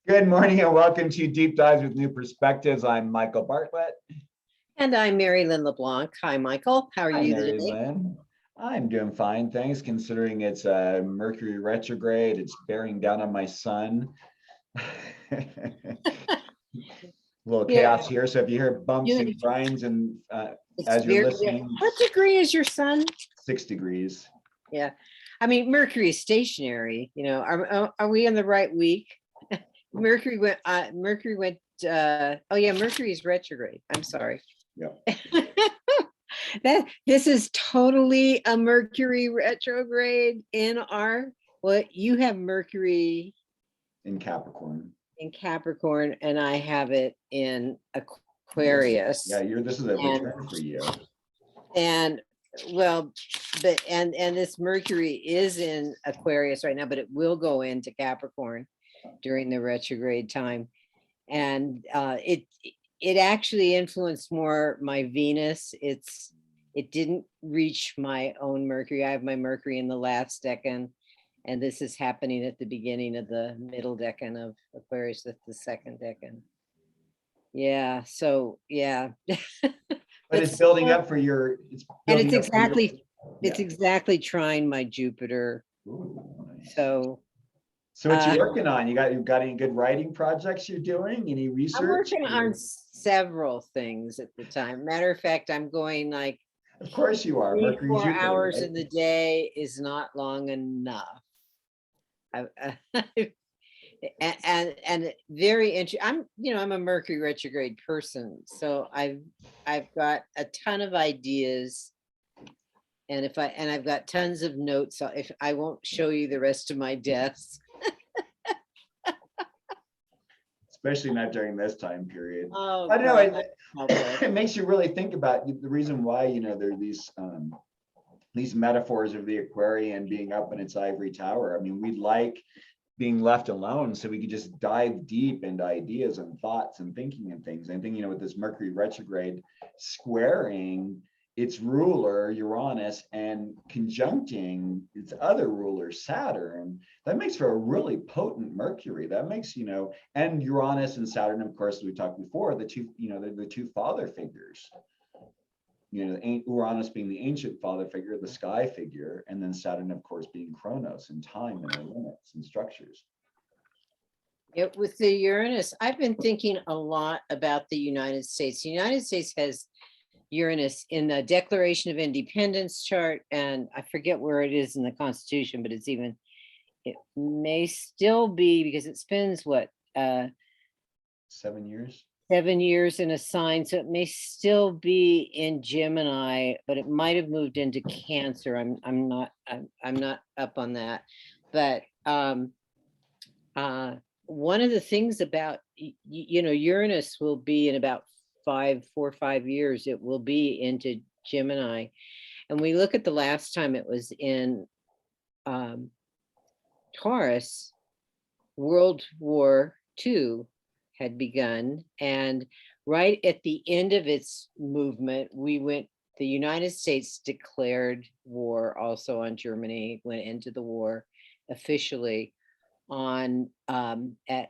Good morning and welcome to Deep Dives with New Perspectives. I'm Michael Bartlett. And I'm Merrylin LeBlanc. Hi, Michael. How are Hi, you Mary today? Lynn. I'm doing fine, thanks, considering it's a Mercury retrograde. It's bearing down on my sun. A little chaos here. So if you hear bumps and grinds and as you're listening, What degree is your sun? 6 degrees. Yeah. I mean, Mercury is stationary. Are we in the right week? Mercury went, oh yeah, Mercury is retrograde. I'm sorry. Yeah. This is totally a Mercury retrograde in you have Mercury in Capricorn. And I have it in Aquarius. Yeah, this is a return for you. And well, and this Mercury is in Aquarius right now, but it will go into Capricorn during the retrograde time. And it actually influenced more my Venus. It didn't reach my own Mercury. I have my Mercury in the last decan, and this is happening at the beginning of the middle decan of Aquarius. That's the second decan. Yeah, so yeah. But it's building up for your, it's exactly trying my Jupiter. Ooh, nice. So what you working on? You've got any good writing projects you're doing? Any research? I'm working on several things at the time. Matter of fact, I'm going like, of course you are. 4 hours in the day is not long enough. And very interesting. I'm a Mercury retrograde person, so I've got a ton of ideas, and I've got tons of notes. So if I won't show you the rest of my desk, especially not during this time period. Oh, I don't know. It makes you really think about the reason why there are these metaphors of the Aquarian being up in its ivory tower. I mean, we like being left alone so we could just dive deep into ideas and thoughts and thinking and things. I think, with this Mercury retrograde squaring its ruler Uranus and conjuncting its other ruler Saturn, that makes for a really potent Mercury. That makes, and Uranus and Saturn, of course, we talked before, the two, they're the two father figures. Uranus being the ancient father figure, the sky figure, and then Saturn, of course, being Chronos and time and our limits and structures. With the Uranus, I've been thinking a lot about the United States. The United States has Uranus in the Declaration of Independence chart, and I forget where it is in the Constitution, but it may still be, because it spends 7 years. 7 years in a sign, so it may still be in Gemini, but it might have moved into Cancer. I'm not up on that, but one of the things about Uranus will be in about 4 or 5 years, it will be into Gemini, and we look at the last time it was in Taurus, World War II had begun, and right at the end of its movement, the United States declared war also on Germany, went into the war officially on at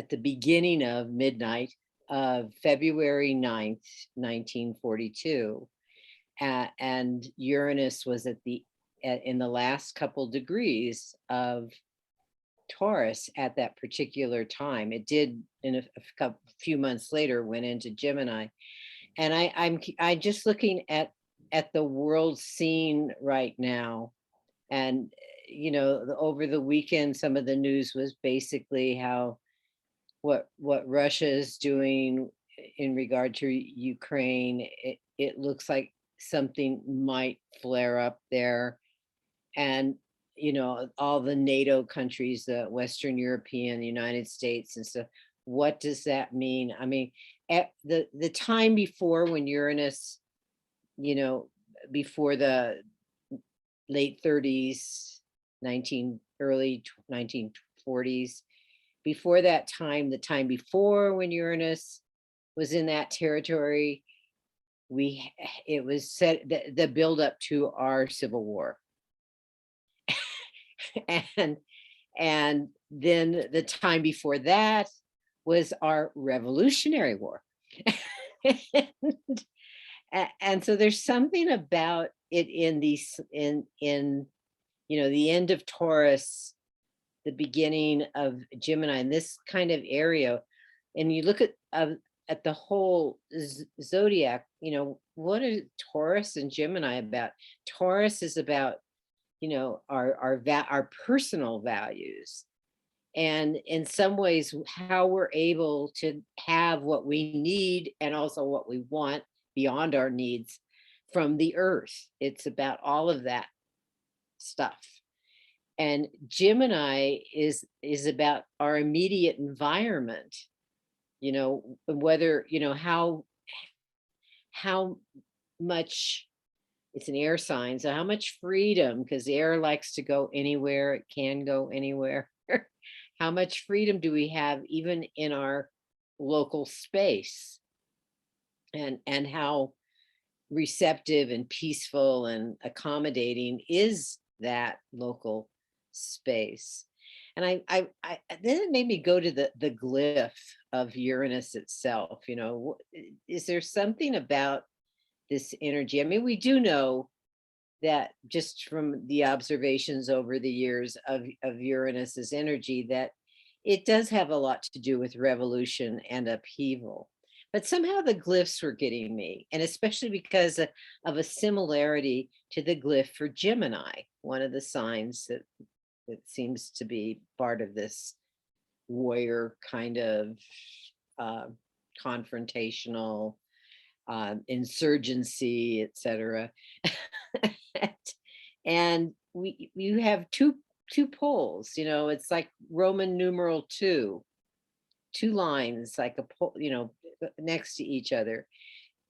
the beginning of midnight of February 9th, 1942. And Uranus was in the last couple degrees of Taurus at that particular time. It did in a few months later went into Gemini, and I'm just looking at the world scene right now, and over the weekend some of the news was basically how what Russia is doing in regard to Ukraine. It looks like something might flare up there, and all the NATO countries, the Western European, the United States and stuff. What does that mean? I mean, at the time before, when Uranus, before the late 30s, early 1940s, before that time, the time before when Uranus was in that territory, it was set the buildup to our Civil War. And then the time before that was our Revolutionary War. And so there's something about it in these in the end of Taurus, the beginning of Gemini, in this kind of area, and you look at the whole zodiac, what are Taurus and Gemini about? Taurus is about our personal values, and in some ways how we're able to have what we need and also what we want beyond our needs from the earth. It's about all of that stuff. And Gemini is about our immediate environment, whether how much, it's an air sign, so how much freedom, because air likes to go anywhere, it can go anywhere. How much freedom do we have even in our local space, and how receptive and peaceful and accommodating is that local space. And I then it made me go to the glyph of Uranus itself. Is there something about this energy? I mean, we do know that just from the observations over the years of Uranus's energy, that it does have a lot to do with revolution and upheaval. But somehow the glyphs were getting me, and especially because of a similarity to the glyph for Gemini, one of the signs that seems to be part of this warrior kind of confrontational insurgency, etc. And you have two poles, it's like Roman numeral two lines, like a pole, next to each other.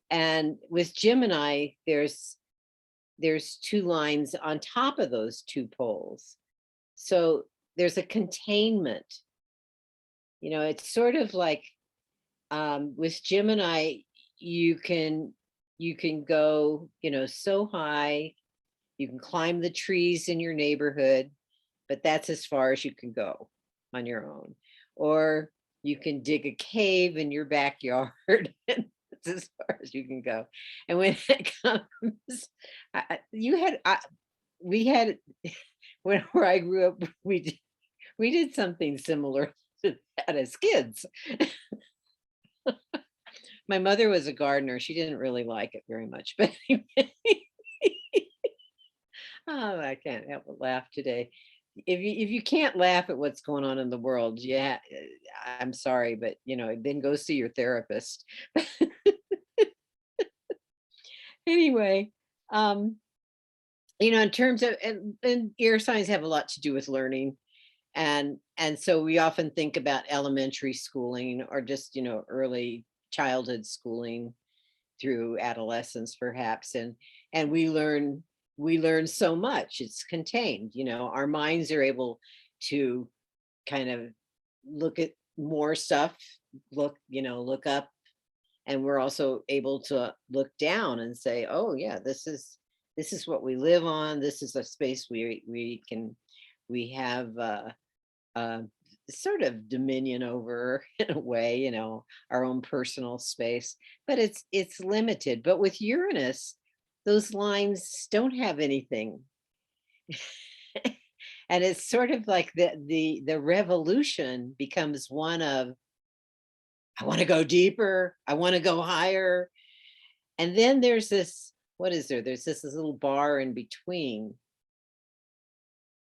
And with Gemini, there's two lines on top of those two poles. So there's a containment. It's sort of like with Gemini, you can go, so high, you can climb the trees in your neighborhood, but that's as far as you can go on your own. Or you can dig a cave in your backyard. That's as far as you can go. And when it comes, we had, where I grew up, we did something similar to that as kids. My mother was a gardener. She didn't really like it very much, but anyway. Oh, I can't help but laugh today. If you can't laugh at what's going on in the world, yeah, I'm sorry, but then go see your therapist. Anyway, in terms of, and air signs have a lot to do with learning, and so we often think about elementary schooling or just early childhood schooling through adolescence perhaps, and we learn so much. It's contained. Our minds are able to kind of look at more stuff, look up, and we're also able to look down and say, oh yeah, this is what we live on. This is a space we have sort of dominion over, in a way, our own personal space, but it's limited. But with Uranus, those lines don't have anything. And it's sort of like the revolution becomes one of, I want to go deeper, I want to go higher. And then there's this, what is there? There's this little bar in between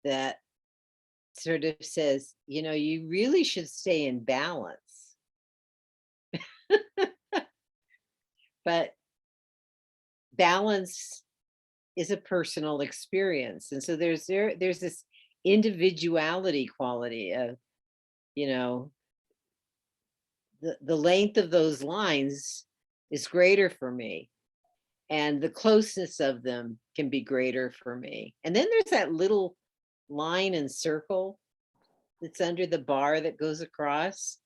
that sort of says, you really should stay in balance. But balance is a personal experience. And so there's this individuality quality of, the length of those lines is greater for me, and the closeness of them can be greater for me. And then there's that little line and circle that's under the bar that goes across.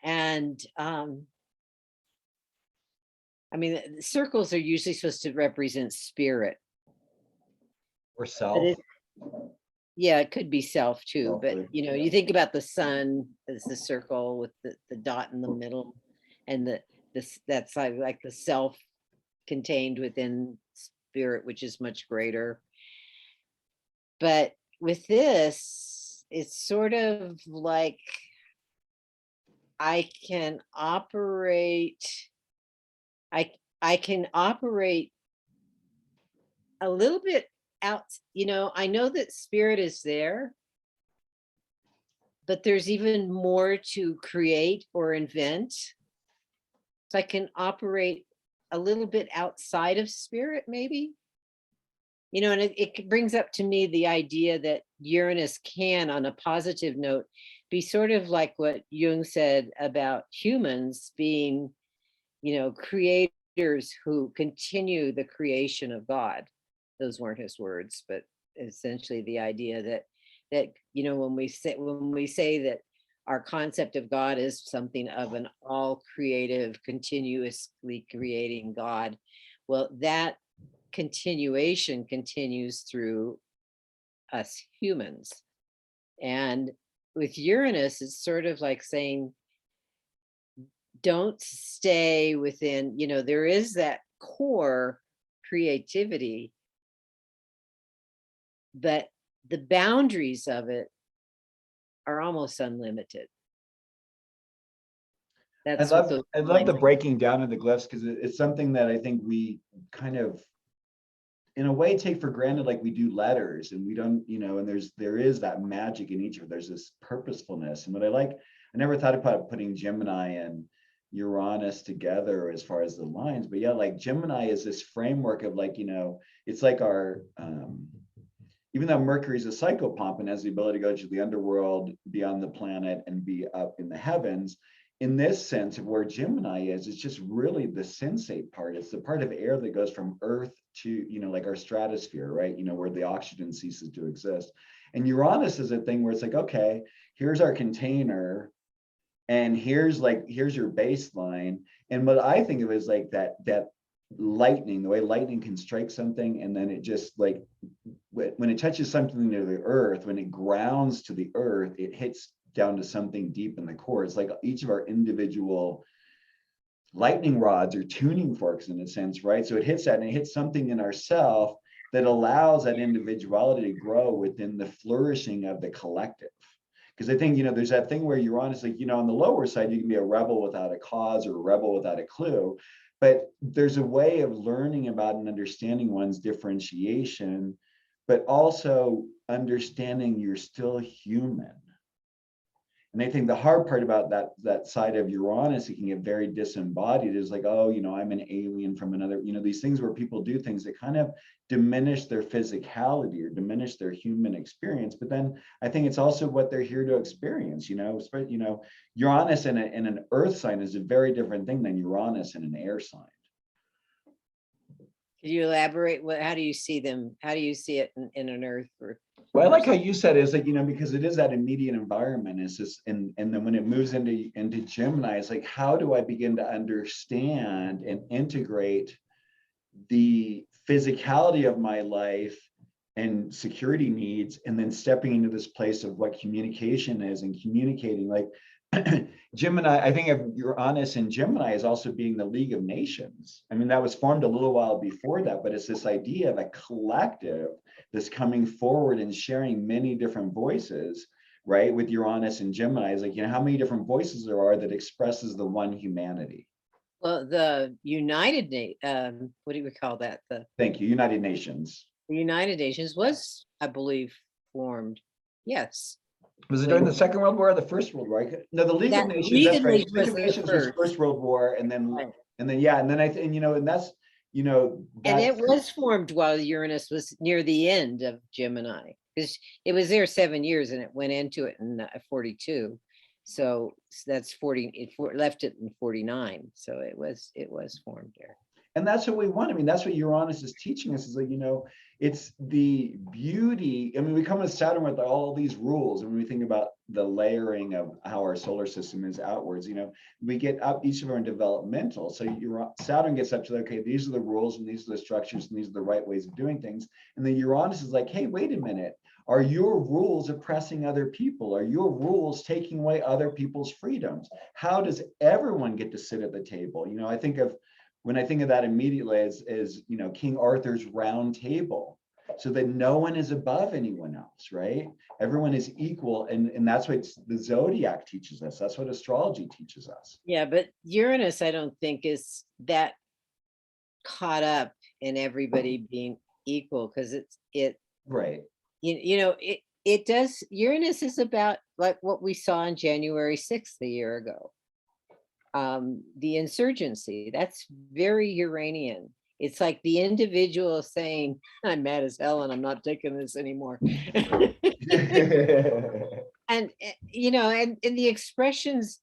And I mean, the circles are usually supposed to represent spirit or self. Yeah, it could be self too, but Self, you know, yeah. you think about the sun as the circle with the dot in the middle, and that's like the self contained within spirit, which is much greater. But with this, it's sort of like I can operate, I I can operate a little bit out, you know, I know that spirit is there, but there's even more to create or invent. So I can operate a little bit outside of spirit, maybe. You know, and it brings up to me the idea that Uranus can, on a positive note, be sort of like what Jung said about humans being, you know, creators who continue the creation of God. Those weren't his words, but essentially the idea that you know, when we say that our concept of God is something of an all creative, continuously creating God, well, that continuation continues through us humans. And with Uranus, it's sort of like saying, don't stay within, you know, there is that core creativity, but the boundaries of it are almost unlimited. That's what those I love lines the breaking down of the glyphs because it's something that I think we kind of, in a way, take for granted, like we do letters, and we don't, you know, and there is that magic in each of it. There's this purposefulness, and what I like, I never thought about putting Gemini and Uranus together as far as the lines, but yeah, like Gemini is this framework of, like, you know, it's like our even though Mercury is a psychopomp and has the ability to go to the underworld, beyond the planet, and be up in the heavens, in this sense of where Gemini is, it's just really the sensate part. It's the part of air that goes from Earth to, you know, like our stratosphere, right? You know, where the oxygen ceases to exist. And Uranus is a thing where it's like, okay, here's our container, and here's your baseline. And what I think of is like that lightning, the way lightning can strike something, and then it just, like, when it touches something near the earth, when it grounds to the earth, it hits down to something deep in the core. It's like each of our individual lightning rods or tuning forks, in a sense, right? So it hits that, and it hits something in ourself that allows that individuality to grow within the flourishing of the collective. Because I think, you know, there's that thing where Uranus, like, you know, on the lower side, you can be a rebel without a cause or a rebel without a clue. But there's a way of learning about and understanding one's differentiation, but also understanding you're still human. And I think the hard part about that side of Uranus, it can get very disembodied, is like, oh, you know, I'm an alien from another, you know, these things where people do things that kind of diminish their physicality or diminish their human experience. But then I think it's also what they're here to experience, you know. Uranus in an earth sign is a very different thing than Uranus in an air sign. Could you elaborate? How do you see them? How do you see it in an earth? Well, I like how you said it, is like, you know, because it is that immediate environment. It's just, and then when it moves into Gemini, it's like, how do I begin to understand and integrate the physicality of my life and security needs, and then stepping into this place of what communication is and communicating, like Gemini, I think of Uranus and Gemini as also being the League of Nations. I mean, that was formed a little while before that, but it's this idea of a collective that's coming forward and sharing many different voices, right? With Uranus and Gemini, is like, you know, how many different voices there are that expresses the one humanity. Well, the what do we call that? Thank you, United Nations. The United Nations was, I believe, formed. Yes. Was it during the Second World War or the First World War? No, the League of Nations. That's right. League of Nations was First World War, and then yeah, and then you know, and that's, you know, and it was formed while Uranus was near the end of Gemini, because it was there 7 years and it went into it in 42. So that's 40. It left it in 49. So it was formed there. And that's what we want. I mean, that's what Uranus is teaching us, is like, you know, it's the beauty. I mean, we come to Saturn with all these rules. And when we think about the layering of how our solar system is outwards, you know, we get up, each of them are developmental. So Saturn gets up to, okay, these are the rules and these are the structures and these are the right ways of doing things. And then Uranus is like, hey, wait a minute. Are your rules oppressing other people? Are your rules taking away other people's freedoms? How does everyone get to sit at the table? You know, when I think of that immediately as you know, King Arthur's round table, so that no one is above anyone else, right? Everyone is equal, and that's what the zodiac teaches us. That's what astrology teaches us. Yeah, but Uranus, I don't think is that caught up in everybody being equal, because Right. it does. Uranus is about like what we saw on January 6th a year ago. The insurgency, that's very Uranian. It's like the individual saying, I'm mad as hell and I'm not taking this anymore. And and the expressions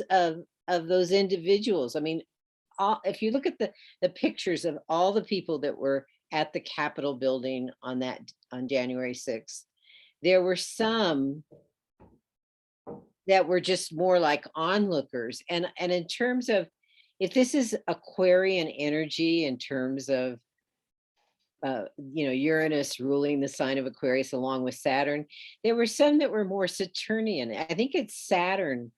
of those individuals. I mean, if you look at the pictures of all the people that were at the Capitol building on January 6th, there were some that were just more like onlookers. And in terms of, if this is Aquarian energy, in terms of Uranus ruling the sign of Aquarius along with Saturn, there were some that were more Saturnian. I think it's Saturn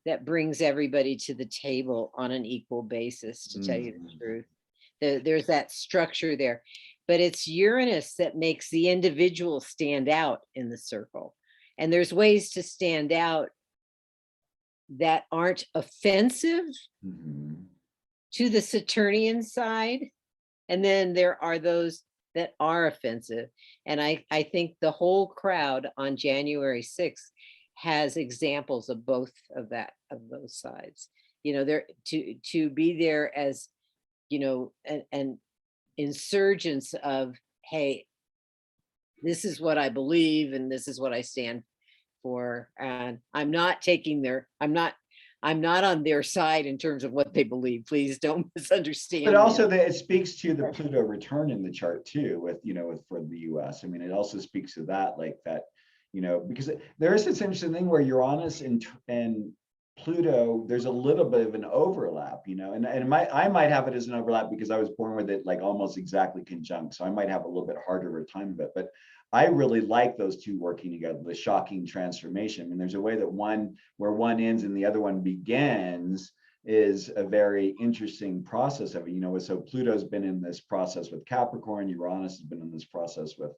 that brings everybody to the table on an equal basis, to tell you the truth. There's that structure there, but it's Uranus that makes the individual stand out in the circle. And there's ways to stand out that aren't offensive to the Saturnian side. And then there are those that are offensive. And I think the whole crowd on January 6th has examples of both of those sides. There to be there as, an insurgence of, hey, this is what I believe and this is what I stand for, and I'm not on their side in terms of what they believe. Please don't misunderstand. But also that it speaks to the Pluto return in the chart too, for the US. I mean, it also speaks to that, like that, because there is this interesting thing where Uranus and Pluto, there's a little bit of an overlap, and I might have it as an overlap because I was born with it like almost exactly conjunct. So I might have a little bit harder of a time of it, but I really like those two working together, the shocking transformation. I mean, there's a way that where one ends and the other one begins is a very interesting process of it. So Pluto's been in this process with Capricorn, Uranus has been in this process with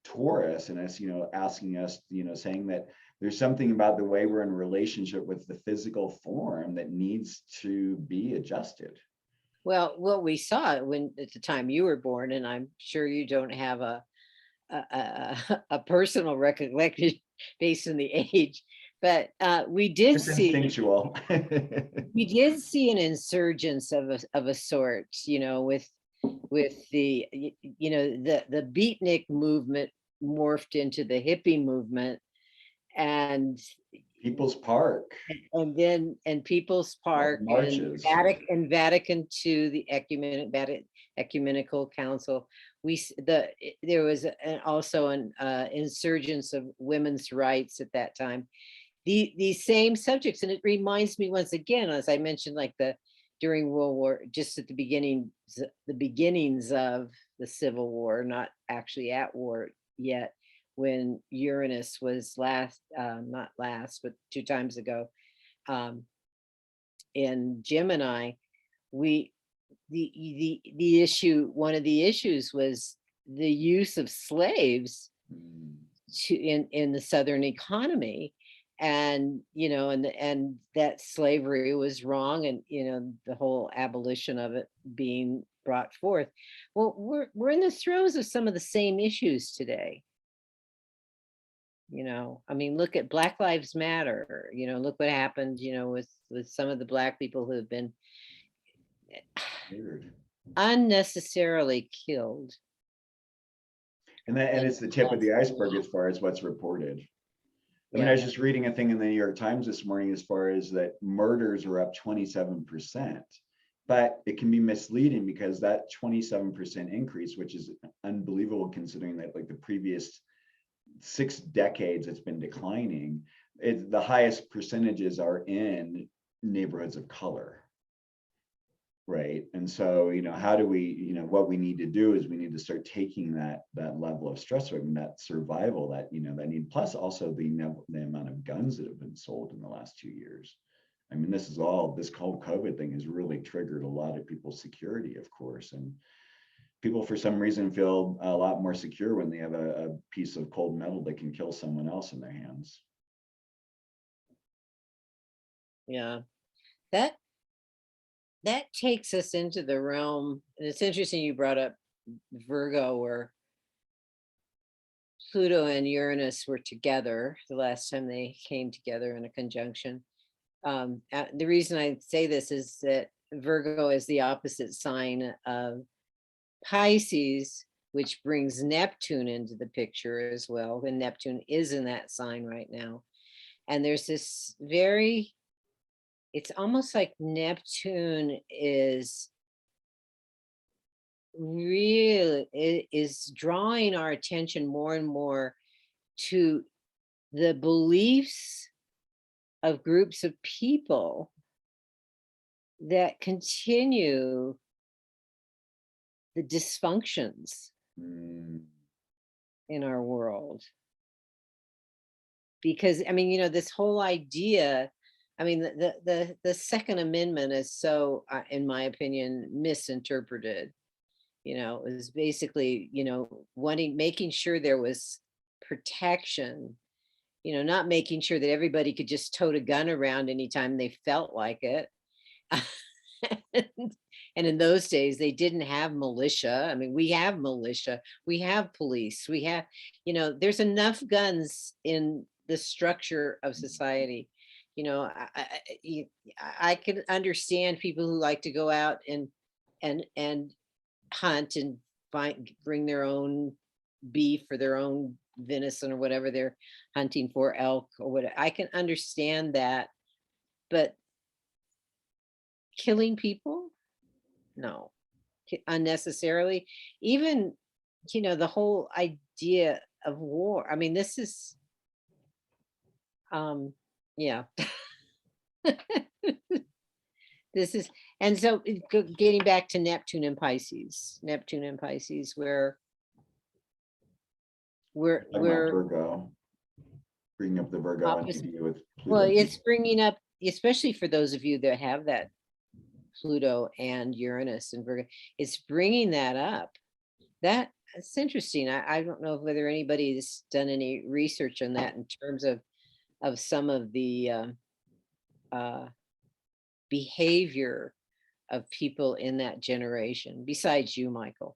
Taurus, and it's, asking us, saying that there's something about the way we're in relationship with the physical form that needs to be adjusted. Well, what we saw at the time you were born, and I'm sure you don't have a personal recollection based on the age, but we did see instinctual. We did see an insurgence of a sort, with the the beatnik movement morphed into the hippie movement, and People's Park, and People's Park, marches, and Vatican II, the ecumenical council. There was also an insurgence of women's rights at that time. These same subjects, and it reminds me once again, as I mentioned, like during World War, just at the beginnings of the Civil War, not actually at war yet, when Uranus was not last, but 2 times ago, in Gemini, the issue, one of the issues was the use of slaves in the Southern economy, and and that slavery was wrong, and the whole abolition of it being brought forth. Well, we're in the throes of some of the same issues today. I mean, look at Black Lives Matter. Look what happened, with some of the Black people who have been unnecessarily killed. And it's the tip of the iceberg as far as what's reported. I mean, I was just reading a thing in the New York Times this morning as far as that murders are up 27%, but it can be misleading because that 27% increase, which is unbelievable considering that like the previous 6 decades it's been declining, the highest percentages are in neighborhoods of color. Right. And so, how do we, what we need to do is we need to start taking that level of stress, I mean, that survival, that, that need, plus also the amount of guns that have been sold in the last 2 years. I mean, this whole COVID thing has really triggered a lot of people's security, of course. And people, for some reason, feel a lot more secure when they have a piece of cold metal that can kill someone else in their hands. Yeah, that takes us into the realm, and it's interesting you brought up Virgo, where Pluto and Uranus were together the last time they came together in a conjunction. The reason I say this is that Virgo is the opposite sign of Pisces, which brings Neptune into the picture as well. And Neptune is in that sign right now. And there's this it's almost like Neptune is drawing our attention more and more to the beliefs of groups of people that continue the dysfunctions in our world. Because, I mean, this whole idea, I mean, the Second Amendment is so, in my opinion, misinterpreted. It was basically, making sure there was protection, not making sure that everybody could just tote a gun around anytime they felt like it. And in those days, they didn't have militia. I mean, we have militia, we have police, we have, there's enough guns in the structure of society. I can understand people who like to go out and hunt and bring their own beef or their own venison or whatever they're hunting for, elk or whatever. I can understand that, but killing people, no, unnecessarily. Even, the whole idea of war. I mean, this is, yeah. This is, and so getting back to Neptune and Pisces, where we're Virgo, bringing up the Virgo entity with Pluto. Well, it's bringing up, especially for those of you that have that Pluto and Uranus and Virgo, it's bringing that up. That's interesting. I don't know whether anybody's done any research on that in terms of some of the behavior of people in that generation, besides you, Michael.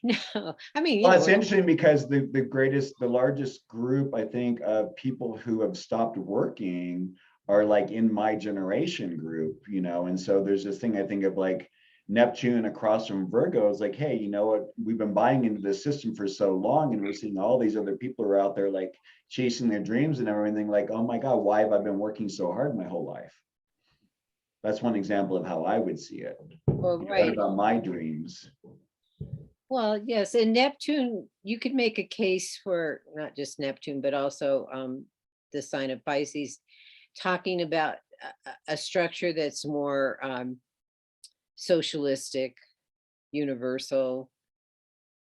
No, I mean, well, it's interesting because the largest group, I think, of people who have stopped working are like in my generation group, and so there's this thing I think of like Neptune across from Virgo is like, hey, you know what, we've been buying into this system for so long, and we're seeing all these other people are out there like chasing their dreams and everything, like, oh my God, why have I been working so hard my whole life? That's one example of how I would see it. Well, right. What about my dreams? Well, yes, and Neptune, you could make a case for not just Neptune, but also the sign of Pisces, talking about a structure that's more socialistic, universal.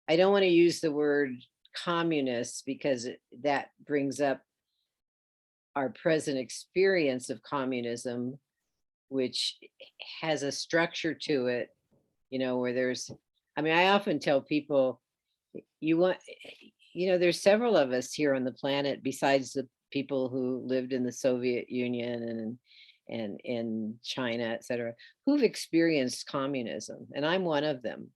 I don't want to use the word communist because that brings up our present experience of communism, which has a structure to it, where there's, I mean, I often tell people, there's several of us here on the planet besides the people who lived in the Soviet Union and in China, etc., who've experienced communism, and I'm one of them.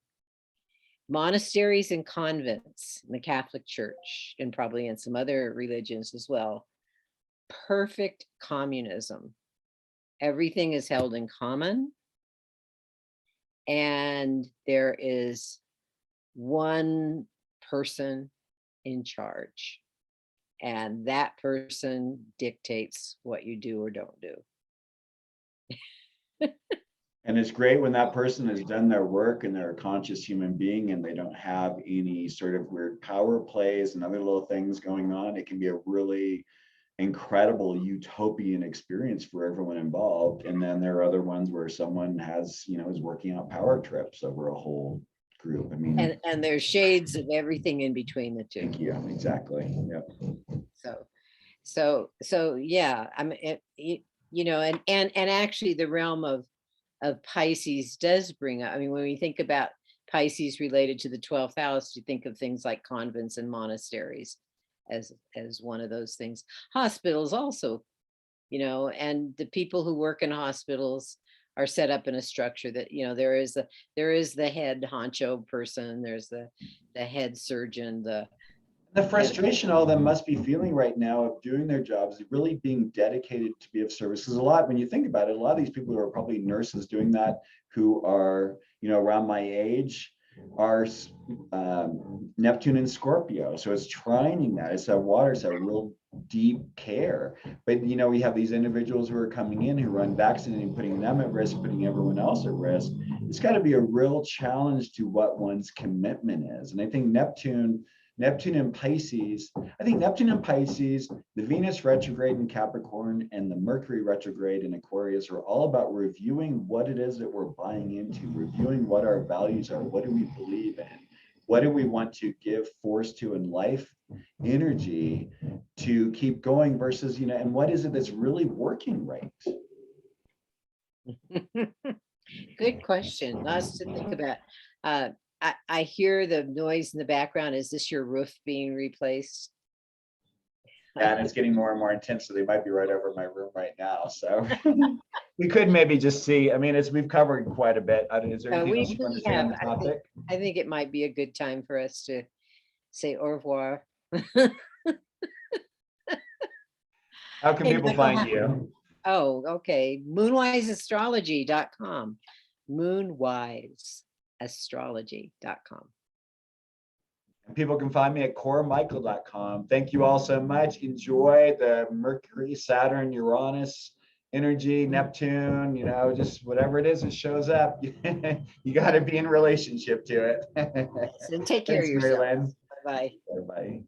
Monasteries and convents in the Catholic Church, and probably in some other religions as well, perfect communism. Everything is held in common, and there is one person in charge, and that person dictates what you do or don't do. And it's great when that person has done their work and they're a conscious human being and they don't have any sort of weird power plays and other little things going on. It can be a really incredible utopian experience for everyone involved. And then there are other ones where someone has, is working out power trips over a whole group. I mean, and there's shades of everything in between the two. thank you. Exactly. Yep. So yeah, I mean, and actually the realm of Pisces does bring up, I mean, when we think about Pisces related to the 12th house, you think of things like convents and monasteries as one of those things. Hospitals also, and the people who work in hospitals are set up in a structure that, there is the head honcho person, there's the head surgeon, the frustration all of them must be feeling right now of doing their jobs, really being dedicated to be of service. Because a lot, when you think about it, a lot of these people who are probably nurses doing that, who are, around my age, are Neptune and Scorpio. So it's trining that. It's that water, it's that real deep care. But, we have these individuals who are coming in who are unvaccinated, putting them at risk, putting everyone else at risk. It's got to be a real challenge to what one's commitment is. And I think Neptune and Pisces, the Venus retrograde in Capricorn and the Mercury retrograde in Aquarius are all about reviewing what it is that we're buying into, reviewing what our values are, what do we believe in, what do we want to give force to in life, energy to keep going versus, and what is it that's really working right? Good question. Lots to think about. I hear the noise in the background. Is this your roof being replaced? And it's getting more and more intense, so they might be right over my room right now. So we could maybe just see. I mean, we've covered quite a bit. Is there anything else you want to say on the topic? I think it might be a good time for us to say au revoir. How can people find you? Oh, okay. Moonwiseastrology.com. Moonwiseastrology.com. People can find me at coramichael.com. Thank you all so much. Enjoy the Mercury, Saturn, Uranus energy, Neptune, just whatever it is that shows up. You got to be in relationship to it. And take care of yourself. Merrylin. Bye-bye. Bye-bye.